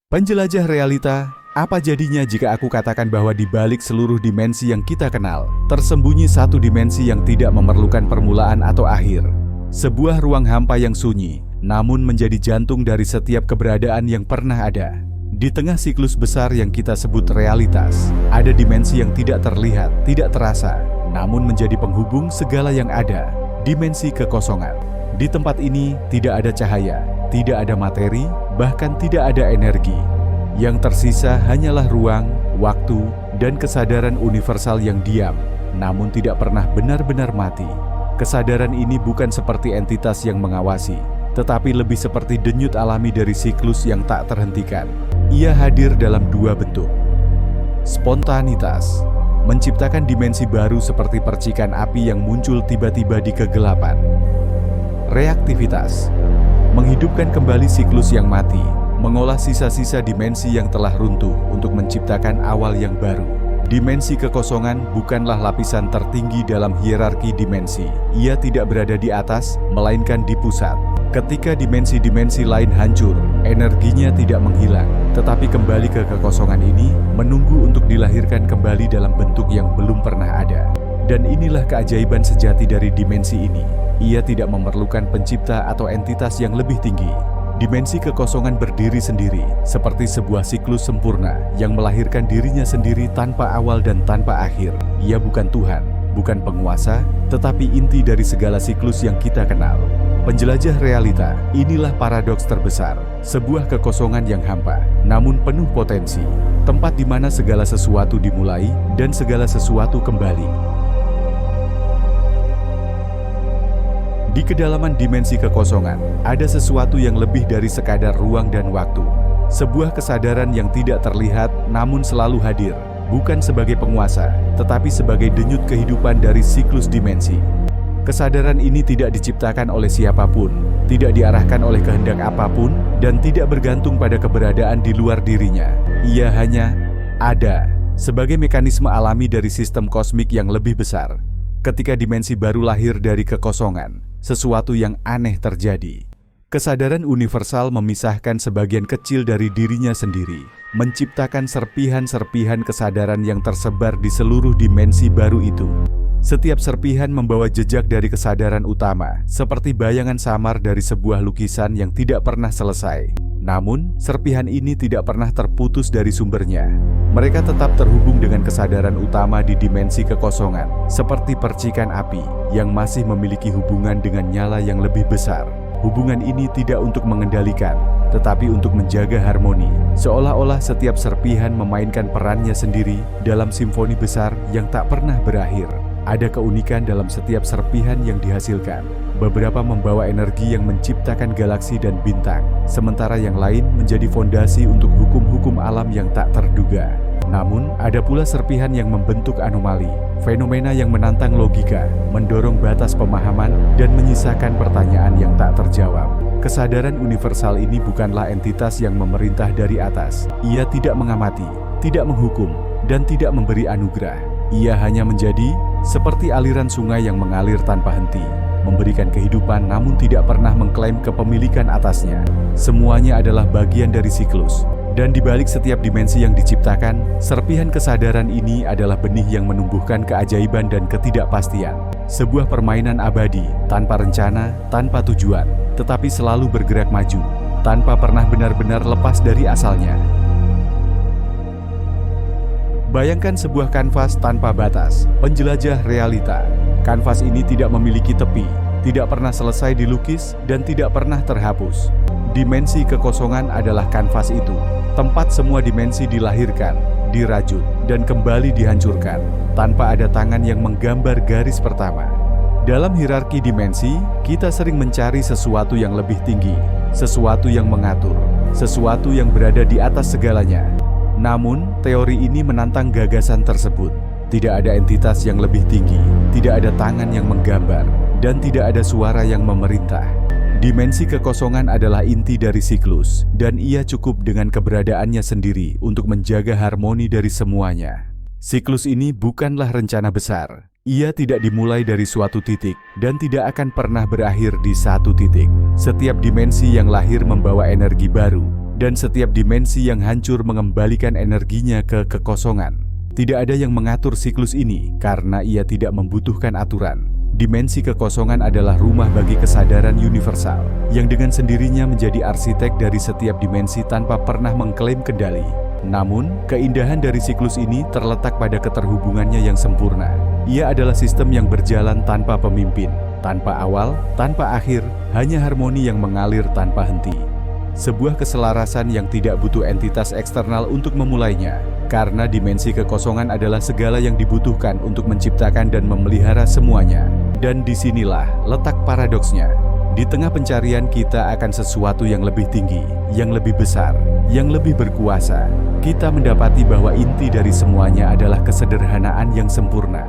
Penjelajah realita, apa jadinya jika aku katakan bahwa di balik seluruh dimensi yang kita kenal, tersembunyi satu dimensi yang tidak memerlukan permulaan atau akhir. Sebuah ruang hampa yang sunyi, namun menjadi jantung dari setiap keberadaan yang pernah ada. Di tengah siklus besar yang kita sebut realitas, ada dimensi yang tidak terlihat, tidak terasa, namun menjadi penghubung segala yang ada, dimensi kekosongan. Di tempat ini tidak ada cahaya, tidak ada materi, bahkan tidak ada energi. Yang tersisa hanyalah ruang, waktu, dan kesadaran universal yang diam, namun tidak pernah benar-benar mati. Kesadaran ini bukan seperti entitas yang mengawasi, tetapi lebih seperti denyut alami dari siklus yang tak terhentikan. Ia hadir dalam dua bentuk. Spontanitas, menciptakan dimensi baru seperti percikan api yang muncul tiba-tiba di kegelapan. Reaktivitas, menghidupkan kembali siklus yang mati, mengolah sisa-sisa dimensi yang telah runtuh untuk menciptakan awal yang baru. Dimensi kekosongan bukanlah lapisan tertinggi dalam hierarki dimensi. Ia tidak berada di atas, melainkan di pusat. Ketika dimensi-dimensi lain hancur, energinya tidak menghilang, tetapi kembali ke kekosongan ini, menunggu untuk dilahirkan kembali dalam bentuk yang belum pernah ada. Dan inilah keajaiban sejati dari dimensi ini. Ia tidak memerlukan pencipta atau entitas yang lebih tinggi. Dimensi kekosongan berdiri sendiri, seperti sebuah siklus sempurna yang melahirkan dirinya sendiri tanpa awal dan tanpa akhir. Ia bukan Tuhan, bukan penguasa, tetapi inti dari segala siklus yang kita kenal. Penjelajah realita, inilah paradoks terbesar, sebuah kekosongan yang hampa, namun penuh potensi, tempat di mana segala sesuatu dimulai dan segala sesuatu kembali. Di kedalaman dimensi kekosongan, ada sesuatu yang lebih dari sekadar ruang dan waktu. Sebuah kesadaran yang tidak terlihat namun selalu hadir, bukan sebagai penguasa, tetapi sebagai denyut kehidupan dari siklus dimensi. Kesadaran ini tidak diciptakan oleh siapapun, tidak diarahkan oleh kehendak apapun, dan tidak bergantung pada keberadaan di luar dirinya. Ia hanya ada, sebagai mekanisme alami dari sistem kosmik yang lebih besar. Ketika dimensi baru lahir dari kekosongan, sesuatu yang aneh terjadi. Kesadaran universal memisahkan sebagian kecil dari dirinya sendiri, menciptakan serpihan-serpihan kesadaran yang tersebar di seluruh dimensi baru itu. Setiap serpihan membawa jejak dari kesadaran utama, seperti bayangan samar dari sebuah lukisan yang tidak pernah selesai. Namun, serpihan ini tidak pernah terputus dari sumbernya. Mereka tetap terhubung dengan kesadaran utama di dimensi kekosongan, seperti percikan api yang masih memiliki hubungan dengan nyala yang lebih besar. Hubungan ini tidak untuk mengendalikan, tetapi untuk menjaga harmoni, seolah-olah setiap serpihan memainkan perannya sendiri dalam simfoni besar yang tak pernah berakhir. Ada keunikan dalam setiap serpihan yang dihasilkan. Beberapa membawa energi yang menciptakan galaksi dan bintang, sementara yang lain menjadi fondasi untuk hukum-hukum alam yang tak terduga. Namun, ada pula serpihan yang membentuk anomali, fenomena yang menantang logika, mendorong batas pemahaman, dan menyisakan pertanyaan yang tak terjawab. Kesadaran universal ini bukanlah entitas yang memerintah dari atas. Ia tidak mengamati, tidak menghukum, dan tidak memberi anugerah. Ia hanya menjadi seperti aliran sungai yang mengalir tanpa henti, memberikan kehidupan namun tidak pernah mengklaim kepemilikan atasnya. Semuanya adalah bagian dari siklus. Dan di balik setiap dimensi yang diciptakan, serpihan kesadaran ini adalah benih yang menumbuhkan keajaiban dan ketidakpastian. Sebuah permainan abadi, tanpa rencana, tanpa tujuan, tetapi selalu bergerak maju, tanpa pernah benar-benar lepas dari asalnya. Bayangkan sebuah kanvas tanpa batas, penjelajah realita. Kanvas ini tidak memiliki tepi, tidak pernah selesai dilukis, dan tidak pernah terhapus. Dimensi kekosongan adalah kanvas itu, tempat semua dimensi dilahirkan, dirajut, dan kembali dihancurkan, tanpa ada tangan yang menggambar garis pertama. Dalam hierarki dimensi, kita sering mencari sesuatu yang lebih tinggi, sesuatu yang mengatur, sesuatu yang berada di atas segalanya. Namun, teori ini menantang gagasan tersebut. Tidak ada entitas yang lebih tinggi, tidak ada tangan yang menggambar, dan tidak ada suara yang memerintah. Dimensi kekosongan adalah inti dari siklus, dan ia cukup dengan keberadaannya sendiri untuk menjaga harmoni dari semuanya. Siklus ini bukanlah rencana besar. Ia tidak dimulai dari suatu titik, dan tidak akan pernah berakhir di satu titik. Setiap dimensi yang lahir membawa energi baru, dan setiap dimensi yang hancur mengembalikan energinya ke kekosongan. Tidak ada yang mengatur siklus ini karena ia tidak membutuhkan aturan. Dimensi kekosongan adalah rumah bagi kesadaran universal yang dengan sendirinya menjadi arsitek dari setiap dimensi tanpa pernah mengklaim kendali. Namun, keindahan dari siklus ini terletak pada keterhubungannya yang sempurna. Ia adalah sistem yang berjalan tanpa pemimpin, tanpa awal, tanpa akhir, hanya harmoni yang mengalir tanpa henti. Sebuah keselarasan yang tidak butuh entitas eksternal untuk memulainya, karena dimensi kekosongan adalah segala yang dibutuhkan untuk menciptakan dan memelihara semuanya. Dan disinilah letak paradoksnya. Di tengah pencarian kita akan sesuatu yang lebih tinggi, yang lebih besar, yang lebih berkuasa, kita mendapati bahwa inti dari semuanya adalah kesederhanaan yang sempurna.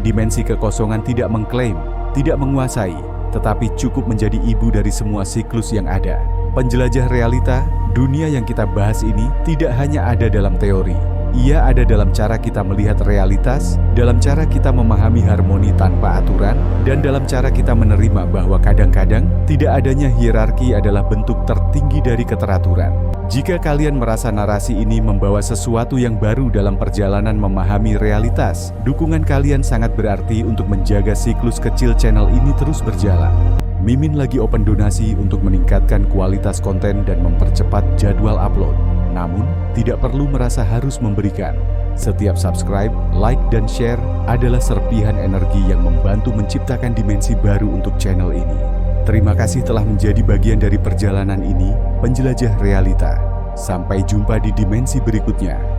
Dimensi kekosongan tidak mengklaim, tidak menguasai, tetapi cukup menjadi ibu dari semua siklus yang ada. Penjelajah realita, dunia yang kita bahas ini tidak hanya ada dalam teori. Ia ada dalam cara kita melihat realitas, dalam cara kita memahami harmoni tanpa aturan, dan dalam cara kita menerima bahwa kadang-kadang tidak adanya hierarki adalah bentuk tertinggi dari keteraturan. Jika kalian merasa narasi ini membawa sesuatu yang baru dalam perjalanan memahami realitas, dukungan kalian sangat berarti untuk menjaga siklus kecil channel ini terus berjalan. Mimin lagi open donasi untuk meningkatkan kualitas konten dan mempercepat jadwal upload. Namun, tidak perlu merasa harus memberikan. Setiap subscribe, like, dan share adalah serpihan energi yang membantu menciptakan dimensi baru untuk channel ini. Terima kasih telah menjadi bagian dari perjalanan ini, penjelajah realita. Sampai jumpa di dimensi berikutnya.